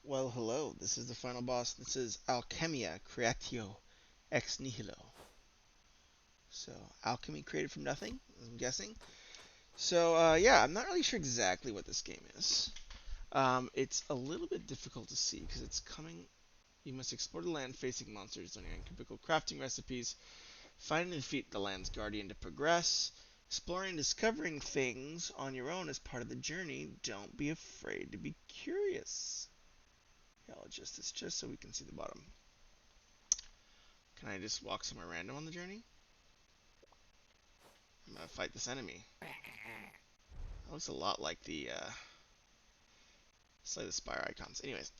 Well, hello. This is the final boss. This is Alchemia, Creatio Ex Nihilio. So, alchemy created from nothing, I'm guessing. So, yeah, I'm not really sure exactly what this game is. It's a little bit difficult to see because it's coming. You must explore the land facing monsters, learning typical crafting recipes, find and defeat the land's guardian to progress. Exploring and discovering things on your own is part of the journey. Don't be afraid to be curious. Yeah, I'll adjust this just so we can see the bottom. Can I just walk somewhere random on the journey? I'm gonna fight this enemy. That looks a lot like the spire icons. Anyways,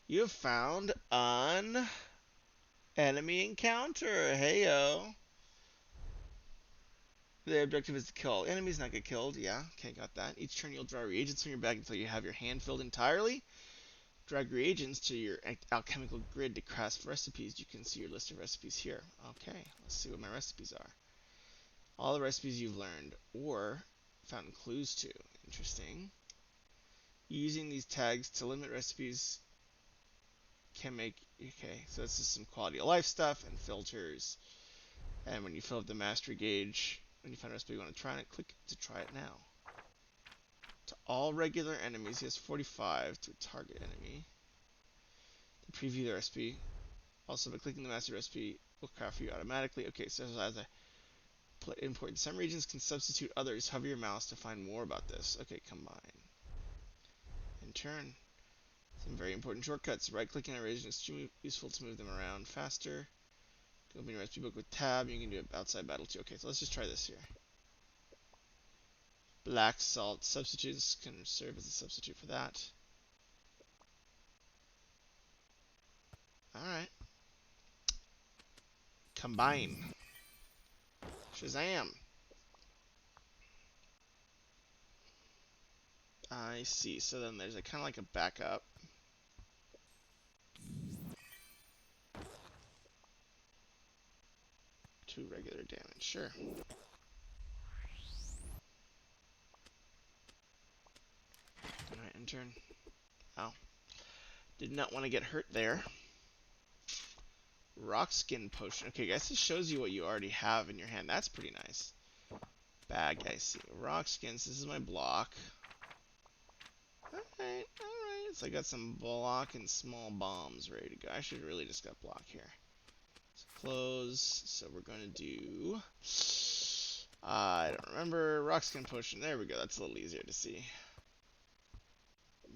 you have found an enemy encounter. Heyo. The objective is to kill enemies, not get killed. Yeah, okay, got that. Each turn you'll draw reagents from your bag until you have your hand filled entirely. Drag reagents to your alchemical grid to craft recipes. You can see your list of recipes here. Okay, let's see what my recipes are. All the recipes you've learned or found clues to. Interesting. Using these tags to limit recipes can make okay. So this is some quality of life stuff and filters. And when you fill up the mastery gauge, when you find a recipe you want to try it, click to try it now. To all regular enemies, he has 45 to a target enemy. To preview the recipe, also by clicking the master recipe, will craft for you automatically. Okay, so as I import in some regions can substitute others. Hover your mouse to find more about this. Okay, combine. In turn, some very important shortcuts. Right-clicking on a region is extremely useful to move them around faster. Open your recipe book with tab. You can do it outside battle too. Okay, so let's just try this here. Black salt substitutes can serve as a substitute for that. Alright. Combine. Shazam. I see. So then there's a kind of like a backup. To regular damage. Sure. Alright, in turn. Ow. Did not want to get hurt there. Rock skin potion. Okay, guys, this shows you what you already have in your hand. That's pretty nice. Bag, I see. Rock skins. This is my block. Alright, alright. So I got some block and small bombs ready to go. I should really just got block here. So close. So we're going to do... I don't remember. Rock skin potion. There we go. That's a little easier to see.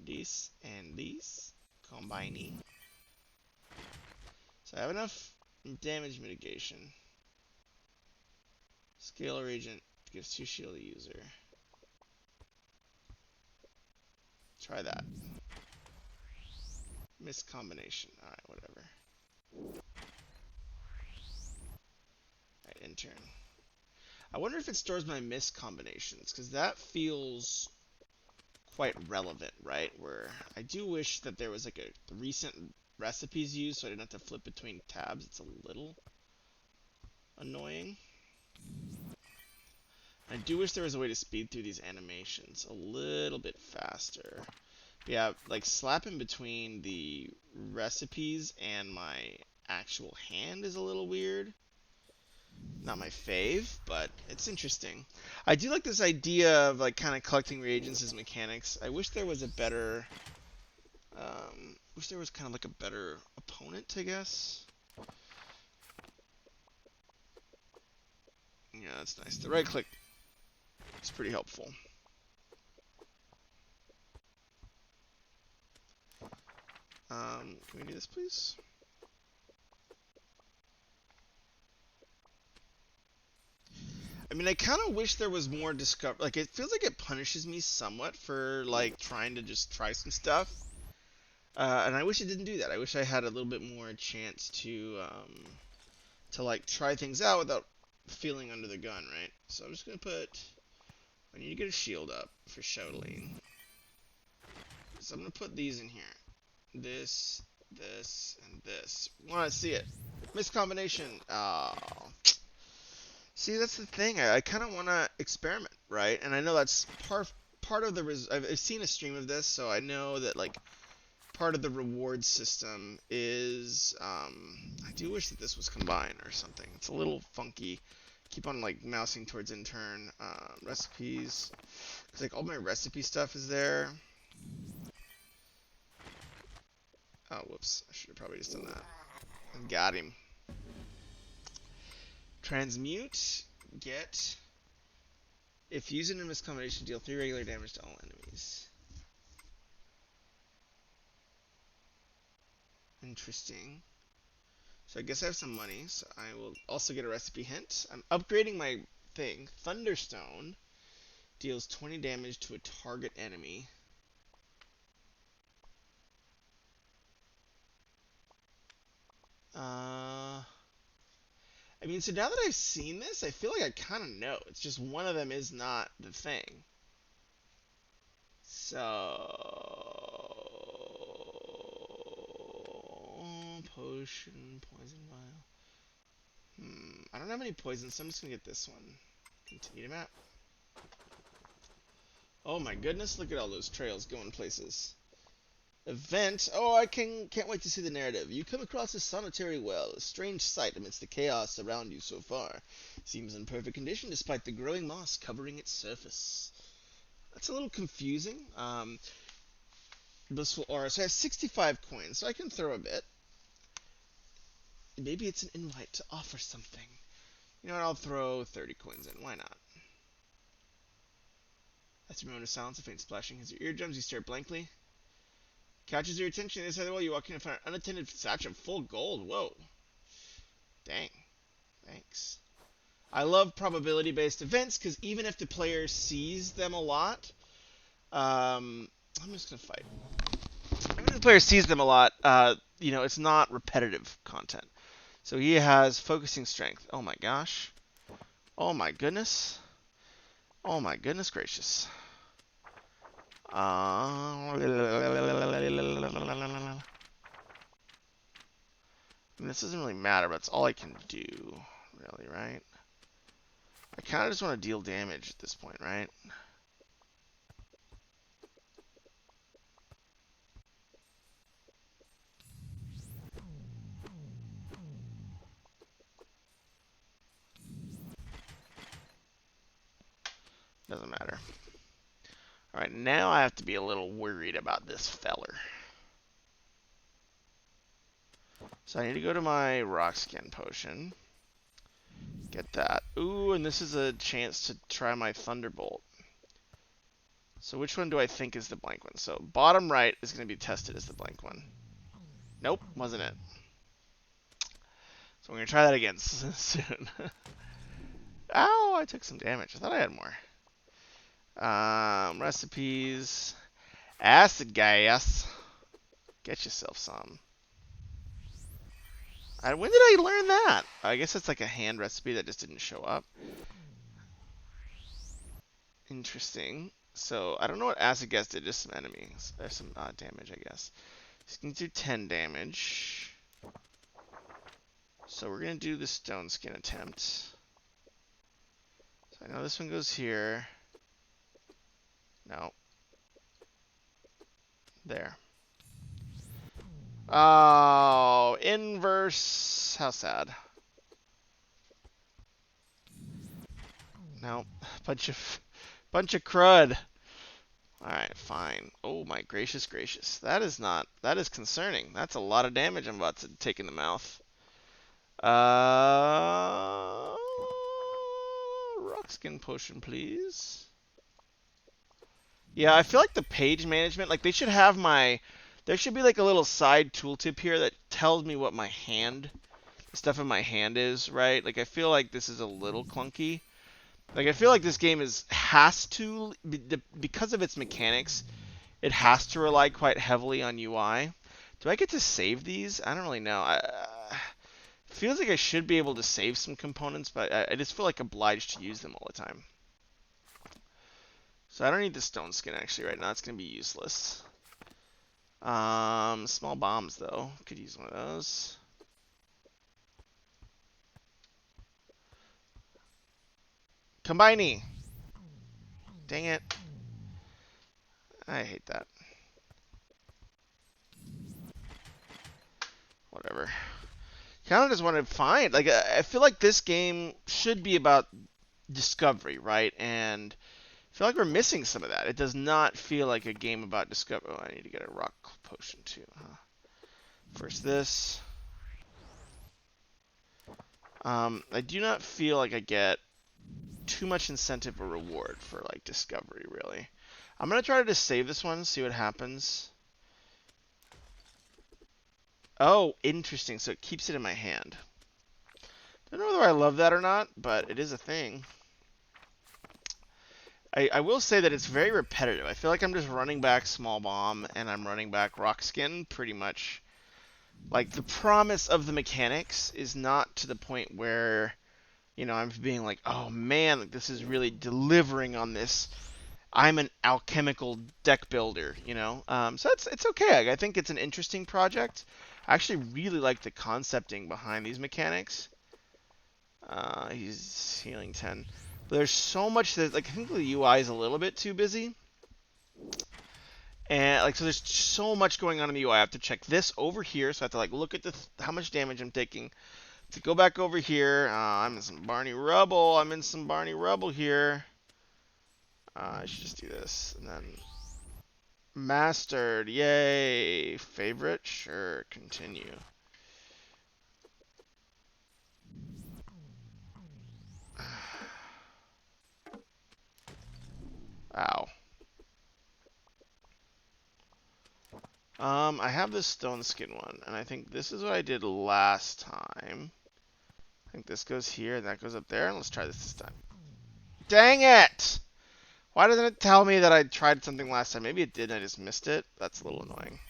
These and these. Combining. So I have enough damage mitigation. Scalar agent gives 2 shield to user. Try that. Miss combination. Alright, whatever. Alright, intern. I wonder if it stores my miss combinations, because that feels quite relevant, right? Where I do wish that there was like a recent recipes used so I didn't have to flip between tabs. It's a little annoying. I do wish there was a way to speed through these animations a little bit faster. But yeah, like slapping between the recipes and my actual hand is a little weird. Not my fave, but it's interesting. I do like this idea of like kind of collecting reagents as mechanics. I wish there was a better, wish there was kind of like a better opponent, I guess. Yeah, that's nice. The right click is pretty helpful. Can we do this, please? I mean, I kind of wish there was more discover. Like, it feels like it punishes me somewhat for like trying to just try some stuff. And I wish it didn't do that. I wish I had a little bit more chance to like try things out without feeling under the gun, right? So I'm just gonna put. I need to get a shield up for Shodeling. So I'm gonna put these in here. This, this, and this. Want to see it? Miscombination. Oh. See, that's the thing. I kind of want to experiment, right? And I know that's part of the. I've seen a stream of this, so I know that like part of the reward system is I do wish that this was combined or something. It's a little funky. Keep on like mousing towards intern recipes, because like all my recipe stuff is there. Oh, whoops! I should have probably just done that. Got him. Transmute. Get. If using in this combination, deal 3 regular damage to all enemies. Interesting. So I guess I have some money, so I will also get a recipe hint. I'm upgrading my thing. Thunderstone deals 20 damage to a target enemy. I mean, so now that I've seen this, I feel like I kind of know. It's just one of them is not the thing. So, potion, poison vial. I don't have any poisons, so I'm just gonna get this one. Continue to map. Oh my goodness, look at all those trails going places. Event. Oh, I can't wait to see the narrative. You come across a solitary well, a strange sight amidst the chaos around you so far. Seems in perfect condition despite the growing moss covering its surface. That's a little confusing. Blissful aura. So I have 65 coins, so I can throw a bit. Maybe it's an invite to offer something. You know what? I'll throw 30 coins in. Why not? That's a moment of silence, a faint splashing hits your eardrums. You stare blankly. Catches your attention. Inside the wall, you walk in and find an unattended satch of full gold. Whoa. Dang. Thanks. I love probability-based events because even if the player sees them a lot, I'm just gonna fight. Even if the player sees them a lot, it's not repetitive content. So he has focusing strength. Oh my gosh. Oh my goodness. Oh my goodness gracious. This doesn't really matter, but it's all I can do, really, right? I kind of just want to deal damage at this point, right? Doesn't matter. Alright, now I have to be a little worried about this feller. So I need to go to my rock skin potion. Get that. Ooh, and this is a chance to try my thunderbolt. So which one do I think is the blank one? So bottom right is going to be tested as the blank one. Nope, wasn't it. So we're going to try that again soon. Ow, I took some damage. I thought I had more. Recipes. Acid gas. Get yourself some. When did I learn that? I guess it's like a hand recipe that just didn't show up. Interesting. So, I don't know what acid gas did. Just some enemies. There's some damage, I guess. He's going to do 10 damage. So, we're going to do the stone skin attempt. So, I know this one goes here. No. There. Oh, inverse. How sad. No. Bunch of crud. Alright, fine. Oh my gracious gracious. That is concerning. That's a lot of damage I'm about to take in the mouth. Rock skin potion, please. Yeah, I feel like the page management, like they should have there should be like a little side tooltip here that tells me what my stuff in my hand is, right? Like I feel like this is a little clunky. Like I feel like this game has to, because of its mechanics, it has to rely quite heavily on UI. Do I get to save these? I don't really know. Feels like I should be able to save some components, but I just feel like obliged to use them all the time. So I don't need the stone skin actually right now. It's going to be useless. Small bombs though. Could use one of those. Combiney. Dang it. I hate that. Kind of just want to find, like, I feel like this game should be about discovery, right? And I feel like we're missing some of that. It does not feel like a game about discovery. Oh, I need to get a rock potion too, huh? First this. I do not feel like I get too much incentive or reward for like discovery, really. I'm gonna try to just save this one, see what happens. Oh, interesting. So it keeps it in my hand. I don't know whether I love that or not, but it is a thing. I will say that it's very repetitive. I feel like I'm just running back Small Bomb and I'm running back Rock Skin pretty much. Like, the promise of the mechanics is not to the point where, I'm being like, oh man, like, this is really delivering on this. I'm an alchemical deck builder, So it's okay. I think it's an interesting project. I actually really like the concepting behind these mechanics. He's healing 10. But there's so much that, like, I think the UI is a little bit too busy. And, like, so there's so much going on in the UI. I have to check this over here. So I have to, like, look at how much damage I'm taking. To go back over here, I'm in some Barney Rubble. I'm in some Barney Rubble here. I should just do this. And then mastered. Yay. Favorite? Sure. Continue. Ow. I have this stone skin one, and I think this is what I did last time. I think this goes here, and that goes up there, and let's try this time. Dang it! Why doesn't it tell me that I tried something last time? Maybe it did, and I just missed it. That's a little annoying.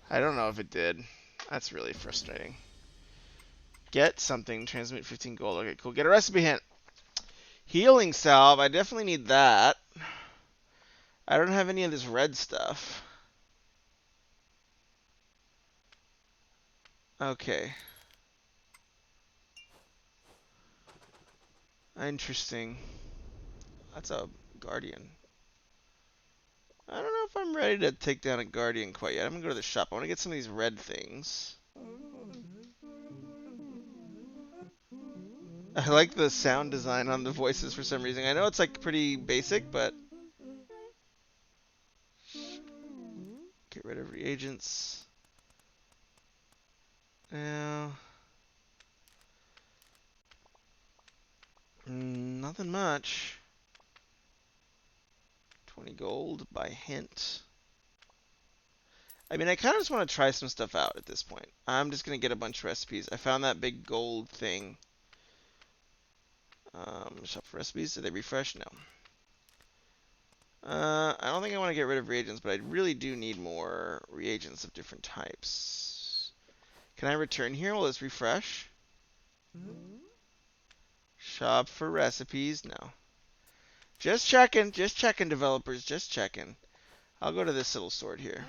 I don't know if it did. That's really frustrating. Get something, transmit 15 gold. Okay, cool. Get a recipe hint. Healing salve, I definitely need that. I don't have any of this red stuff. Okay. Interesting. That's a guardian. I don't know if I'm ready to take down a guardian quite yet. I'm gonna go to the shop. I want to get some of these red things. I like the sound design on the voices for some reason. I know it's like pretty basic, but get rid of reagents. Now, nothing much. 20 gold by hint. I mean, I kind of just want to try some stuff out at this point. I'm just going to get a bunch of recipes. I found that big gold thing. Shop for recipes. Did they refresh? No. I don't think I want to get rid of reagents, but I really do need more reagents of different types. Can I return here? Will this refresh? Shop for recipes? No. Just checking, developers, just checking. I'll go to this little sword here.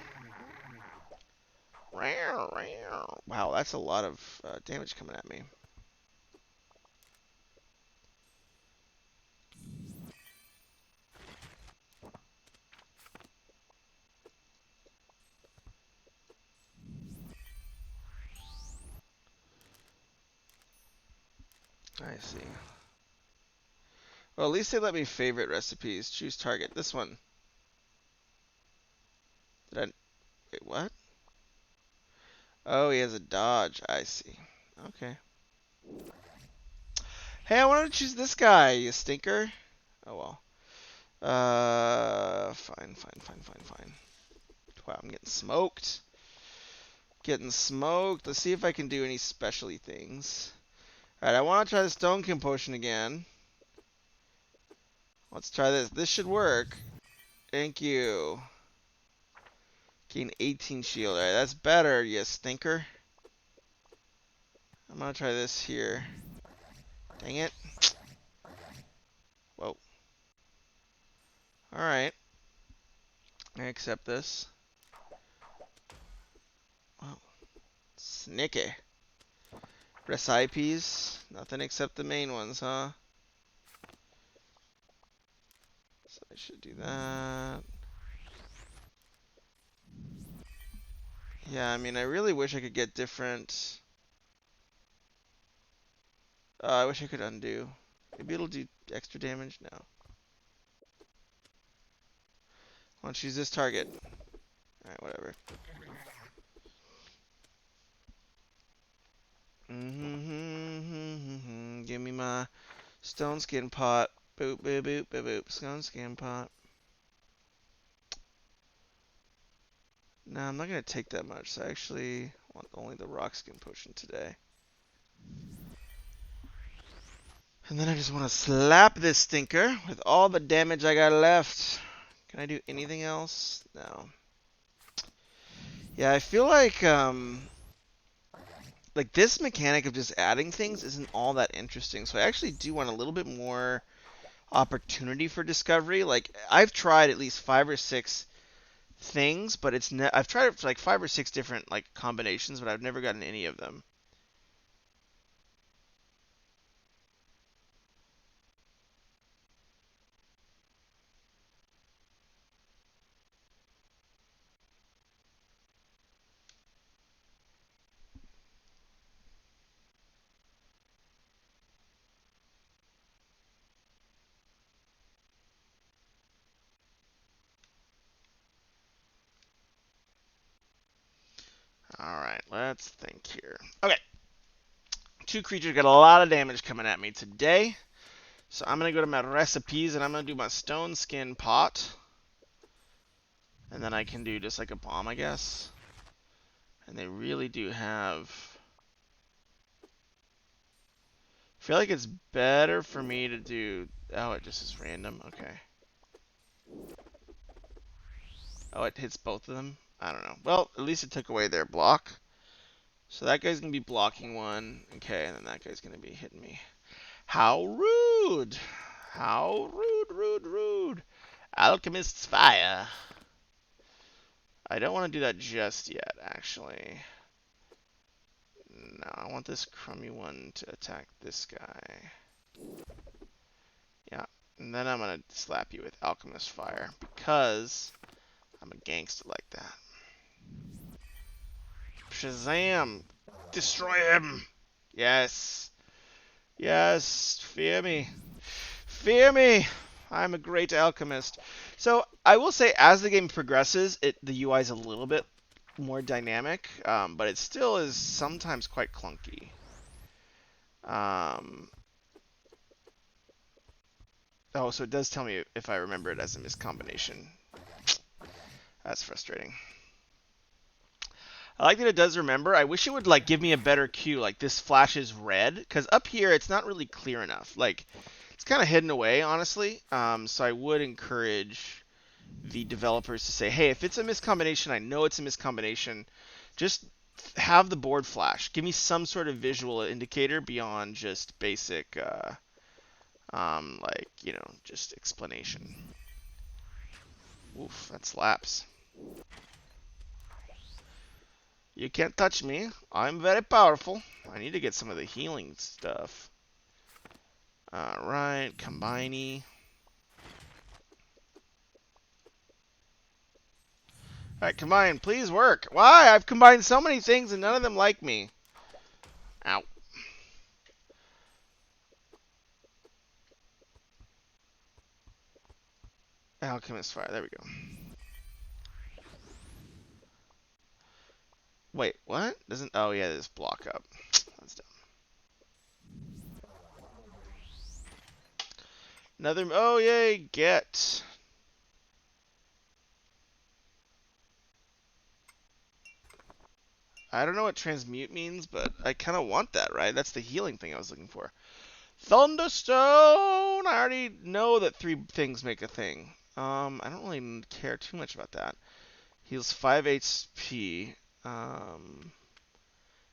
Wow, that's a lot of damage coming at me. I see. Well, at least they let me favorite recipes. Choose target. This one. Did I... Wait, what? Oh, he has a dodge. I see. Okay. Hey, I wanted to choose this guy, you stinker. Oh, well. Fine. Wow, I'm getting smoked. Getting smoked. Let's see if I can do any specialty things. Alright, I want to try the Stone King potion again. Let's try this. This should work. Thank you. Gain 18 shield. Alright, that's better, you stinker. I'm gonna try this here. Dang it. Whoa. Alright. I accept this. Wow. Snicky. Recipes. Nothing except the main ones, huh? So I should do that. Yeah, I mean, I really wish I could get different I wish I could undo. Maybe it'll do extra damage? No. Why don't you use this target? Alright, whatever. Give me my stone skin pot. Boop, boop, boop, boop, boop. Stone skin pot. No, I'm not going to take that much. So I actually want only the rock skin potion today. And then I just want to slap this stinker with all the damage I got left. Can I do anything else? No. Yeah, I feel like this mechanic of just adding things isn't all that interesting. So I actually do want a little bit more opportunity for discovery. Like I've tried at least 5 or 6 things, but I've tried it for like 5 or 6 different like combinations, but I've never gotten any of them. All right, let's think here. Okay, 2 creatures got a lot of damage coming at me today. So I'm going to go to my recipes and I'm going to do my stone skin pot. And then I can do just like a bomb, I guess. And they really do have... I feel like it's better for me to do... Oh, it just is random. Okay. Oh, it hits both of them? I don't know. Well, at least it took away their block. So that guy's going to be blocking one. Okay, and then that guy's going to be hitting me. How rude! How rude, rude, rude. Alchemist's fire. I don't want to do that just yet, actually. No, I want this crummy one to attack this guy. Yeah, and then I'm going to slap you with Alchemist Fire because I'm a gangster like that. Shazam! Destroy him! Yes. Yes, fear me. Fear me! I'm a great alchemist. So, I will say, as the game progresses, the UI is a little bit more dynamic, but it still is sometimes quite clunky. Oh, so it does tell me if I remember it as a miscombination. That's frustrating. I like that it does remember. I wish it would like give me a better cue, like this flashes red, because up here it's not really clear enough. Like it's kind of hidden away, honestly. So I would encourage the developers to say, hey, if it's a miscombination, I know it's a miscombination. Just have the board flash. Give me some sort of visual indicator beyond just basic, like just explanation. Oof, that slaps. You can't touch me. I'm very powerful. I need to get some of the healing stuff. Alright, combiney. Alright, combine, please work. Why? I've combined so many things and none of them like me. Ow. Alchemist fire, there we go. Wait, what? Doesn't, oh yeah, this block up. That's dumb. Another, oh yay, get. I don't know what transmute means, but I kind of want that, right? That's the healing thing I was looking for. Thunderstone! I already know that 3 things make a thing. I don't really care too much about that. Heals 5 HP.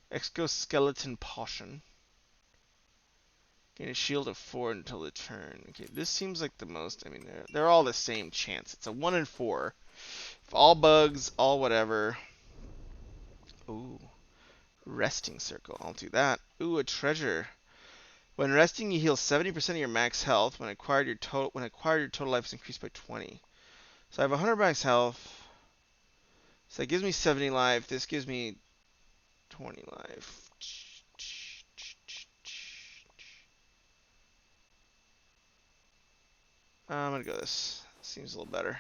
Exoskeleton Potion. Gain a shield of 4 until the turn. Okay, this seems like the most. I mean, they're all the same chance. It's a 1 in 4. If all bugs, all whatever. Ooh, resting circle. I'll do that. Ooh, a treasure. When resting, you heal 70% of your max health. When acquired, your total life is increased by 20. So I have 100 max health. So that gives me 70 life. This gives me 20 life. I'm gonna go this. Seems a little better.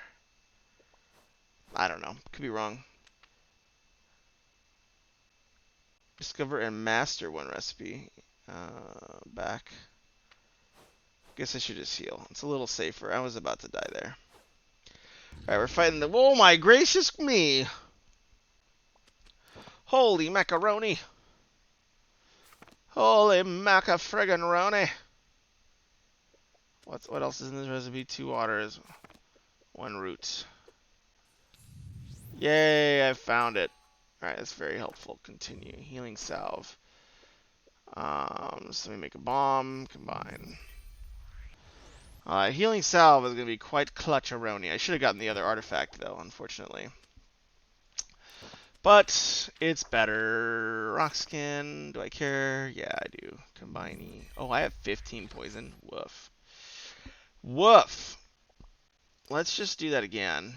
I don't know. Could be wrong. Discover and master one recipe. Back. Guess I should just heal. It's a little safer. I was about to die there. Alright, we're fighting the... Oh my gracious me! Holy macaroni! Holy maca-friggin-roni! What else is in this recipe? 2 waters. 1 root. Yay, I found it. Alright, that's very helpful. Continue. Healing salve. So let me make a bomb. Combine. Healing salve is going to be quite clutch-a-roni. I should have gotten the other artifact, though, unfortunately. But it's better. Rock skin. Do I care? Yeah, I do. Combine. Oh, I have 15 poison. Woof. Woof. Let's just do that again.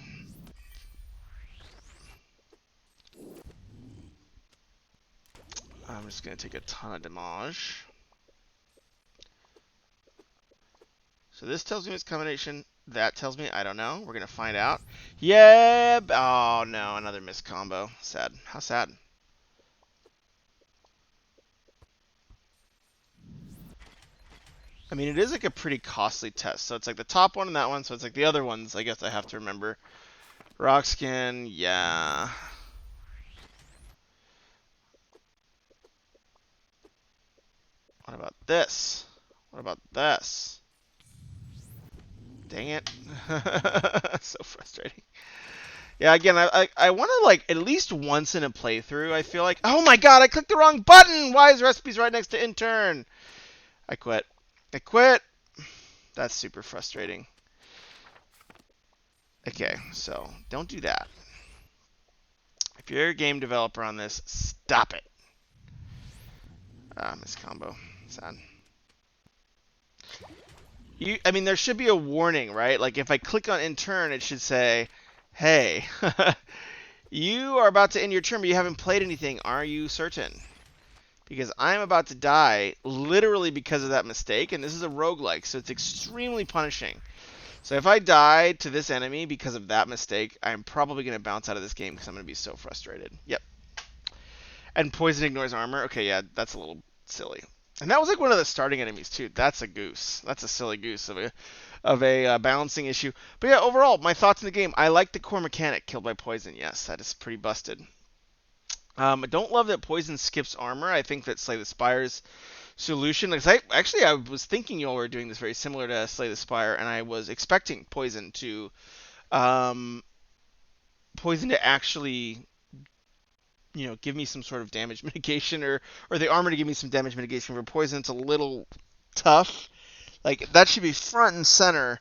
I'm just going to take a ton of damage. So this tells me it's combination. That tells me I don't know. We're going to find out. Yeah. Oh, no. Another missed combo. Sad. How sad. I mean, it is like a pretty costly test. So it's like the top one and that one. So it's like the other ones, I guess I have to remember. Rock skin. Yeah. What about this? What about this? Dang it. So frustrating. Yeah, again, I want to, like, at least once in a playthrough, I feel like... Oh my god, I clicked the wrong button! Why is recipes right next to intern? I quit. I quit! That's super frustrating. Okay, so, don't do that. If you're a game developer on this, stop it. Miss combo. Sad. I mean, there should be a warning, right? Like, if I click on intern, it should say, hey, you are about to end your turn, but you haven't played anything. Are you certain? Because I'm about to die literally because of that mistake, and this is a roguelike, so it's extremely punishing. So if I die to this enemy because of that mistake, I'm probably going to bounce out of this game because I'm going to be so frustrated. Yep. And poison ignores armor. Okay, yeah, that's a little silly. And that was like one of the starting enemies too. That's a goose. That's a silly goose of a balancing issue. But yeah, overall, my thoughts in the game. I like the core mechanic, killed by poison. Yes, that is pretty busted. I don't love that poison skips armor. I think that Slay the Spire's solution. Because I was thinking you all were doing this very similar to Slay the Spire, and I was expecting poison to actually, you know, give me some sort of damage mitigation, or the armor to give me some damage mitigation. For poison, it's a little tough. Like, that should be front and center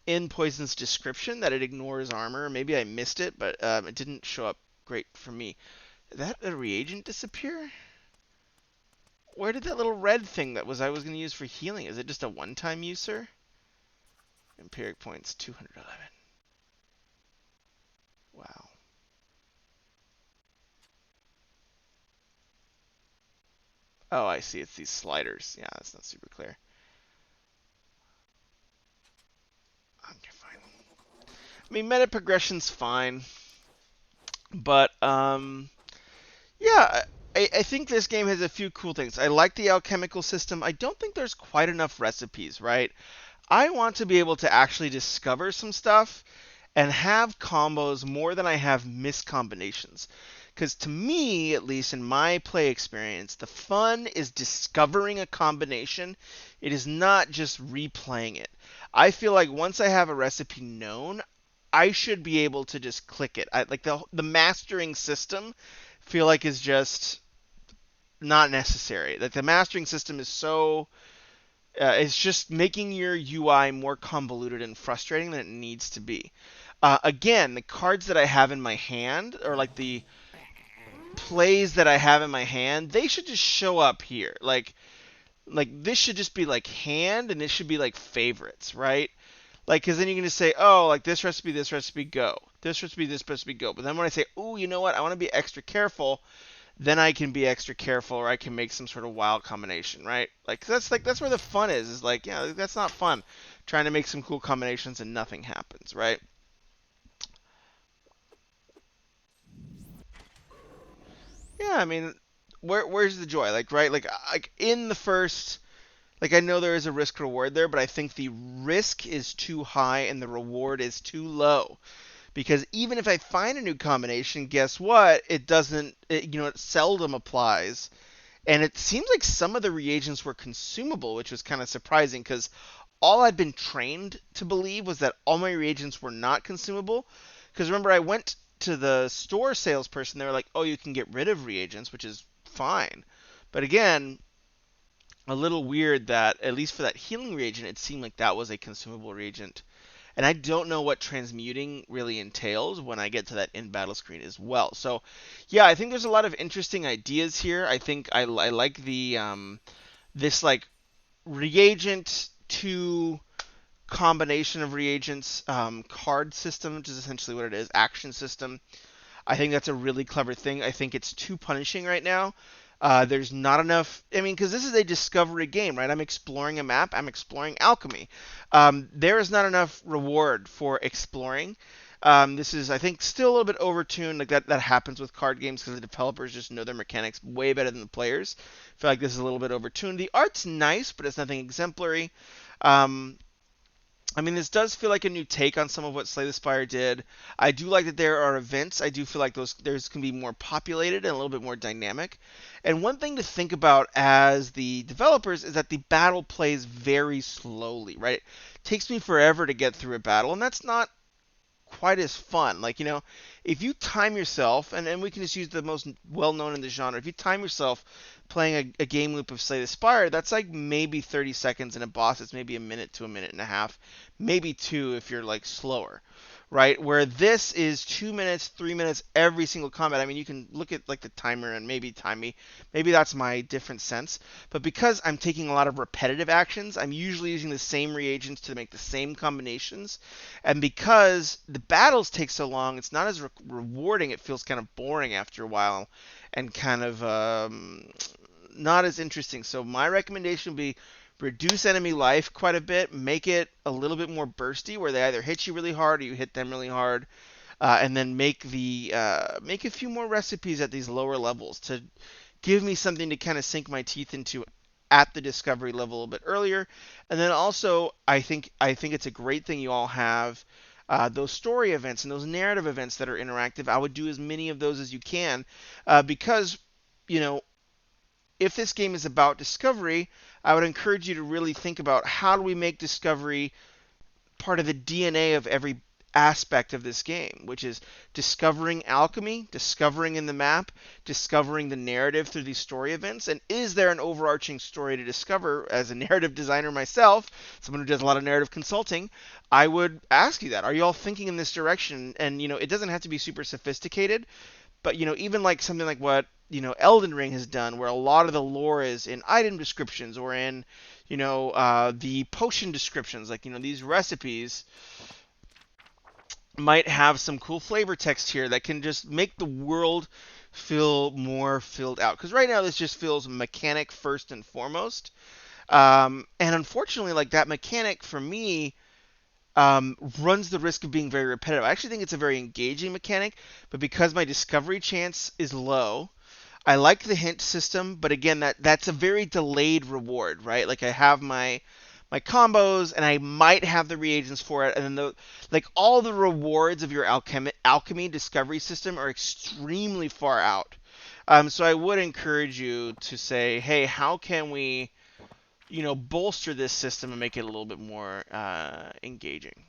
in poison's description, that it ignores armor. Maybe I missed it, but it didn't show up great for me. Did that a reagent disappear? Where did that little red thing that I was going to use for healing? Is it just a one-time user? Empiric points 211. Wow. Oh, I see. It's these sliders. Yeah, that's not super clear. Okay, fine. I mean, meta progression's fine, but yeah, I think this game has a few cool things. I like the alchemical system. I don't think there's quite enough recipes, right? I want to be able to actually discover some stuff and have combos more than I have miscombinations. Because to me, at least in my play experience, the fun is discovering a combination. It is not just replaying it. I feel like once I have a recipe known, I should be able to just click it. Like the mastering system, feel like is just not necessary. Like the mastering system is so it's just making your UI more convoluted and frustrating than it needs to be. Again, the cards that I have in my hand, or like the plays that I have in my hand, they should just show up here. Like this should just be like hand, and this should be like favorites, right? Like, because then you can just say, oh, like this recipe, go. This recipe, go. But then when I say, oh, you know what? I want to be extra careful. then I can be extra careful, or I can make some sort of wild combination, right? Like that's where the fun is like, yeah, that's not fun. Trying to make some cool combinations and nothing happens, right? Yeah, I mean, where's the joy? Like, right? Like in the first, like I know there is a risk reward there, but I think the risk is too high and the reward is too low. Because even if I find a new combination, guess what? It seldom applies. And it seems like some of the reagents were consumable, which was kind of surprising because all I'd been trained to believe was that all my reagents were not consumable. Because remember, I went to the store salesperson, they were like, oh, you can get rid of reagents, which is fine. But again, a little weird that, at least for that healing reagent, it seemed like that was a consumable reagent. And I don't know what transmuting really entails when I get to that in battle screen as well. So, yeah, I think there's a lot of interesting ideas here. I think I like the this like reagent to combination of reagents card system, which is essentially what it is, action system. I think that's a really clever thing. I think it's too punishing right now. There's not enough. I mean, because this is a discovery game, right? I'm exploring a map. I'm exploring alchemy. There is not enough reward for exploring. This is, I think, still a little bit overtuned. Like that happens with card games because the developers just know their mechanics way better than the players. I feel like this is a little bit overtuned. The art's nice, but it's nothing exemplary. Um, I mean, this does feel like a new take on some of what Slay the Spire did. I do like that there are events. I do feel like those can be more populated and a little bit more dynamic. And one thing to think about as the developers is that the battle plays very slowly, right? It takes me forever to get through a battle, and that's not quite as fun. Like, if you time yourself, and we can just use the most well known in the genre, if you time yourself playing a game loop of Slay the Spire, that's like maybe 30 seconds, and a boss it's maybe a minute to a minute and a half, maybe two if you're like slower. Right, where this is 2 minutes, 3 minutes every single combat. I mean, you can look at like the timer and maybe time me. Maybe that's my different sense. But because I'm taking a lot of repetitive actions, I'm usually using the same reagents to make the same combinations. And because the battles take so long, it's not as rewarding. It feels kind of boring after a while, and kind of not as interesting. So my recommendation would be reduce enemy life quite a bit, make it a little bit more bursty, where they either hit you really hard or you hit them really hard, and then make a few more recipes at these lower levels to give me something to kind of sink my teeth into at the discovery level a bit earlier. And then also, I think it's a great thing you all have those story events and those narrative events that are interactive. I would do as many of those as you can, because you know if this game is about discovery, I would encourage you to really think about how do we make discovery part of the DNA of every aspect of this game, which is discovering alchemy, discovering in the map, discovering the narrative through these story events, and is there an overarching story to discover? As a narrative designer myself, someone who does a lot of narrative consulting, I would ask you that. Are you all thinking in this direction? And it doesn't have to be super sophisticated, but even like something like what Elden Ring has done, where a lot of the lore is in item descriptions or in the potion descriptions. Like these recipes might have some cool flavor text here that can just make the world feel more filled out. Because right now this just feels mechanic first and foremost. And unfortunately, like that mechanic for me runs the risk of being very repetitive. I actually think it's a very engaging mechanic, but because my discovery chance is low, I like the hint system, but again, that's a very delayed reward, right? Like I have my combos, and I might have the reagents for it, and then all the rewards of your alchemy discovery system are extremely far out. So I would encourage you to say, hey, how can we, bolster this system and make it a little bit more engaging?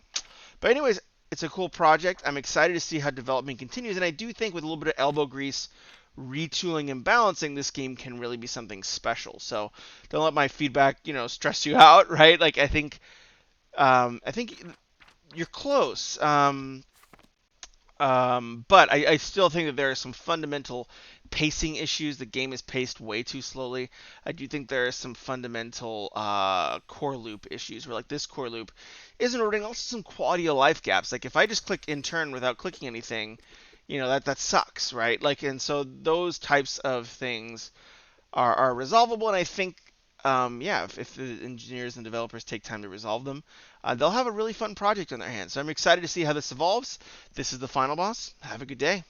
But anyways, it's a cool project. I'm excited to see how development continues, and I do think with a little bit of elbow grease, retooling and balancing, this game can really be something special. So don't let my feedback, stress you out, right? Like I think you're close. But I still think that there are some fundamental pacing issues. The game is paced way too slowly. I do think there are some fundamental core loop issues where like this core loop isn't ordering. Also some quality of life gaps. Like if I just click in turn without clicking anything, that sucks, right? Like, and so those types of things are resolvable, and I think, yeah, if the engineers and developers take time to resolve them, they'll have a really fun project on their hands. So I'm excited to see how this evolves. This is the final boss. Have a good day.